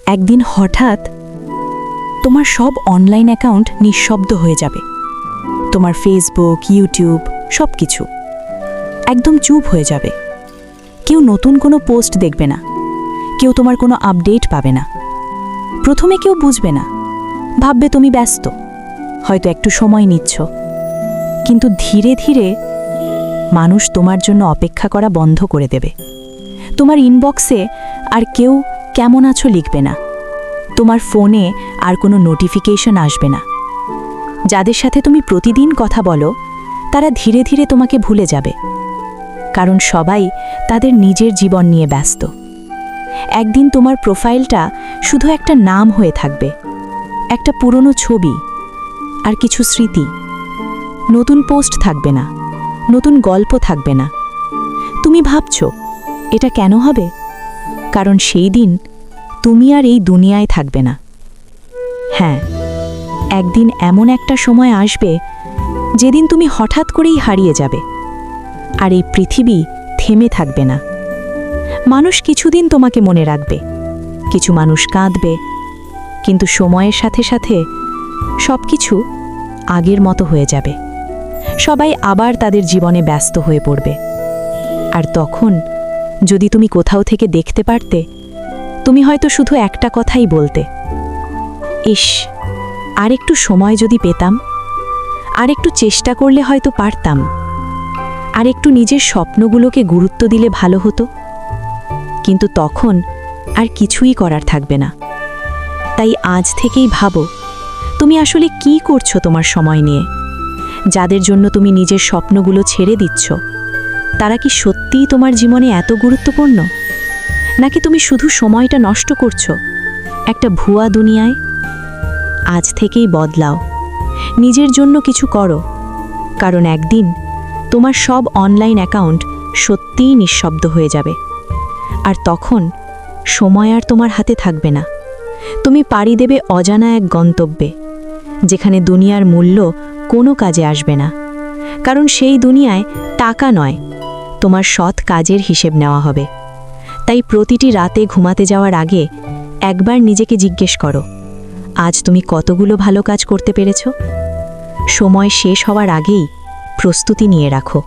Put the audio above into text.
একদিন হঠাৎ তোমার সব অনলাইন অ্যাকাউন্ট নিঃশব্দ হয়ে যাবে। তোমার ফেসবুক, ইউটিউব সব কিছু একদম চুপ হয়ে যাবে। কেউ নতুন কোনো পোস্ট দেখবে না, কেউ তোমার কোনো আপডেট পাবে না। প্রথমে কেউ বুঝবে না, ভাববে তুমি ব্যস্ত, হয়তো একটু সময় নিচ্ছ। কিন্তু ধীরে ধীরে মানুষ তোমার জন্য অপেক্ষা করা বন্ধ করে দেবে। তোমার ইনবক্সে আর কেউ কেমন আছো লিখবে না, তোমার ফোনে আর কোনো নোটিফিকেশন আসবে না। যাদের সাথে তুমি প্রতিদিন কথা বলো তারা ধীরে ধীরে তোমাকে ভুলে যাবে, কারণ সবাই তাদের নিজের জীবন নিয়ে ব্যস্ত। একদিন তোমার প্রোফাইলটা শুধু একটা নাম হয়ে থাকবে, একটা পুরনো ছবি আর কিছু স্মৃতি। নতুন পোস্ট থাকবে না, নতুন গল্প থাকবে না। তুমি ভাবছো এটা কেন হবে? কারণ সেই দিন তুমি আর এই দুনিয়ায় থাকবে না। হ্যাঁ, একদিন এমন একটা সময় আসবে যেদিন তুমি হঠাৎ করেই হারিয়ে যাবে, আর এই পৃথিবী থেমে থাকবে না। মানুষ কিছুদিন তোমাকে মনে রাখবে, কিছু মানুষ কাঁদবে, কিন্তু সময়ের সাথে সাথে সব কিছু আগের মতো হয়ে যাবে। সবাই আবার তাদের জীবনে ব্যস্ত হয়ে পড়বে। আর তখন যদি তুমি কোথাও থেকে দেখতে পারতে, তুমি হয়তো শুধু একটা কথাই বলতে, ইস, আর একটু সময় যদি পেতাম, আর একটু চেষ্টা করলে হয়তো পারতাম, আর একটু নিজের স্বপ্নগুলোকে গুরুত্ব দিলে ভালো হতো। কিন্তু তখন আর কিছুই করার থাকবে না। তাই আজ থেকেই ভাবো, তুমি আসলে কি করছো তোমার সময় নিয়ে? যাদের জন্য তুমি নিজের স্বপ্নগুলো ছেড়ে দিচ্ছ, তারা কি সত্যিই তোমার জীবনে এত গুরুত্বপূর্ণ, নাকি তুমি শুধু সময়টা নষ্ট করছো একটা ভুয়া দুনিয়ায়? আজ থেকেই বদলাও, নিজের জন্য কিছু করো, কারণ একদিন তোমার সব অনলাইন অ্যাকাউন্ট সত্যিই নিঃশব্দ হয়ে যাবে। আর তখন সময় আর তোমার হাতে থাকবে না। তুমি পাড়ি দেবে অজানা এক গন্তব্যে, যেখানে দুনিয়ার মূল্য কোনো কাজে আসবে না। কারণ সেই দুনিয়ায় টাকা নয়, তোমার সৎ কাজের হিসেব নেওয়া হবে। তাই প্রতিটি রাতে ঘুমাতে যাওয়ার আগে একবার নিজেকে জিজ্ঞেস করো, আজ তুমি কতগুলো ভালো কাজ করতে পেরেছো? সময় শেষ হওয়ার আগেই প্রস্তুতি নিয়ে রাখো।